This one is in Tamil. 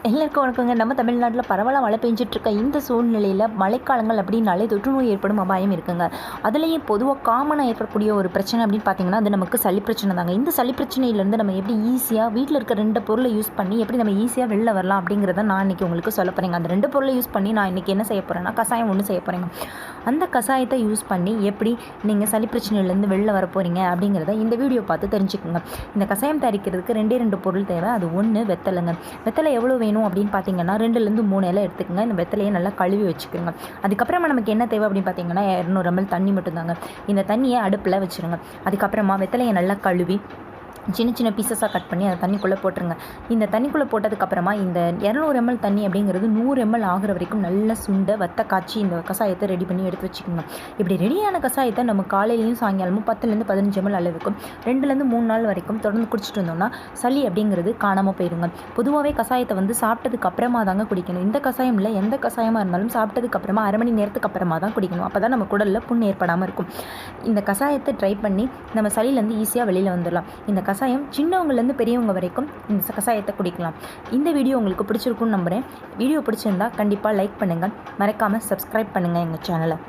எல்லாருக்கும் வணக்கங்க. நம்ம தமிழ்நாட்டில் பரவலாக மழை பெஞ்சிட்ருக்க இந்த சூழ்நிலையில் மழைக்காலங்கள் அப்படின்னாலே தொற்றுநோய் ஏற்படும் அபாயம் இருக்குங்க. அதுலேயும் பொதுவாக காமனாக ஏற்படக்கூடிய ஒரு பிரச்சனை அப்படின்னு பார்த்தீங்கன்னா அது நமக்கு சளி பிரச்சனை தாங்க. இந்த சளி பிரச்சனையிலேருந்து நம்ம எப்படி ஈஸியாக வீட்டில் இருக்க 2 பொருளை யூஸ் பண்ணி எப்படி நம்ம ஈஸியாக வெளில வரலாம் அப்படிங்கிறத நான் இன்றைக்கி உங்களுக்கு சொல்ல போகிறேங்க. அந்த 2 பொருளை யூஸ் பண்ணி நான் இன்றைக்கி என்ன செய்ய போகிறேன்னா கஷாயம் ஒன்று செய்ய போகிறேங்க. அந்த கஷாயத்தை யூஸ் பண்ணி எப்படி நீங்கள் சளி பிரச்சனையிலேருந்து வெளில வர போகிறீங்க அப்படிங்கிறத இந்த வீடியோ பார்த்து தெரிஞ்சுக்கோங்க. இந்த கஷாயம் தயாரிக்கிறதுக்கு 2 பொருள் தேவை. அது ஒன்று வெத்தலைங்க. வெத்தலை எவ்வளோ வேணும் அப்படின்னு பார்த்தீங்கன்னா 2லேருந்து 3 இலை எடுத்துக்கோங்க. இந்த வெத்தலையை நல்லா கழுவி வச்சுக்கோங்க. அதுக்கப்புறமா நமக்கு என்ன தேவை அப்படின்னு பார்த்தீங்கன்னா 200 ml தண்ணி மட்டும்தாங்க. இந்த தண்ணியை அடுப்பில் வச்சுருங்க. அதுக்கப்புறமா வெத்தலையை நல்லா கழுவி சின்ன சின்ன பீசஸாக கட் பண்ணி அந்த தண்ணிக்குள்ளே போட்டுருங்க. இந்த தண்ணிக்குள்ளே போட்டதுக்கப்புறமா இந்த 200 ml தண்ணி அப்படிங்கிறது 100 ml ஆகிற வரைக்கும் நல்லா சுண்ட வத்த காய்ச்சி இந்த கஷாயத்தை ரெடி பண்ணி எடுத்து வச்சுக்கோங்க. இப்படி ரெடியான கஷாயத்தை நம்ம காலையிலையும் சாயங்காலமும் 10லேருந்து 15 ml அளவுக்கும் 2லேருந்து 3 நாள் வரைக்கும் தொடர்ந்து குடிச்சிட்டு வந்தோம்னா சளி அப்படிங்கிறது காணாமல் போயிடுங்க. பொதுவாகவே கஷாயத்தை சாப்பிட்டதுக்கு அப்புறமா தாங்க குடிக்கணும். இந்த கஷாயம் இல்லை, எந்த கஷாயமாக இருந்தாலும் சாப்பிட்டதுக்கு அப்புறமா 1/2 மணி நேரத்துக்கு அப்புறமா தான் குடிக்கணும். அப்போ தான் நம்ம குடலில் புண் ஏற்படாமல் இருக்கும். இந்த கஷாயத்தை ட்ரை பண்ணி நம்ம சளியிலேருந்து ஈஸியாக வெளியில் வந்துடலாம். இந்த கஷாயம் சின்னவங்கலேருந்து பெரியவங்க வரைக்கும் இந்த கஷாயத்தை குடிக்கலாம். இந்த வீடியோ உங்களுக்கு பிடிச்சிருக்குன்னு நம்புகிறேன். வீடியோ பிடிச்சிருந்தா கண்டிப்பாக லைக் பண்ணுங்கள். மறக்காமல் சப்ஸ்கிரைப் பண்ணுங்கள் எங்கள் சேனலை.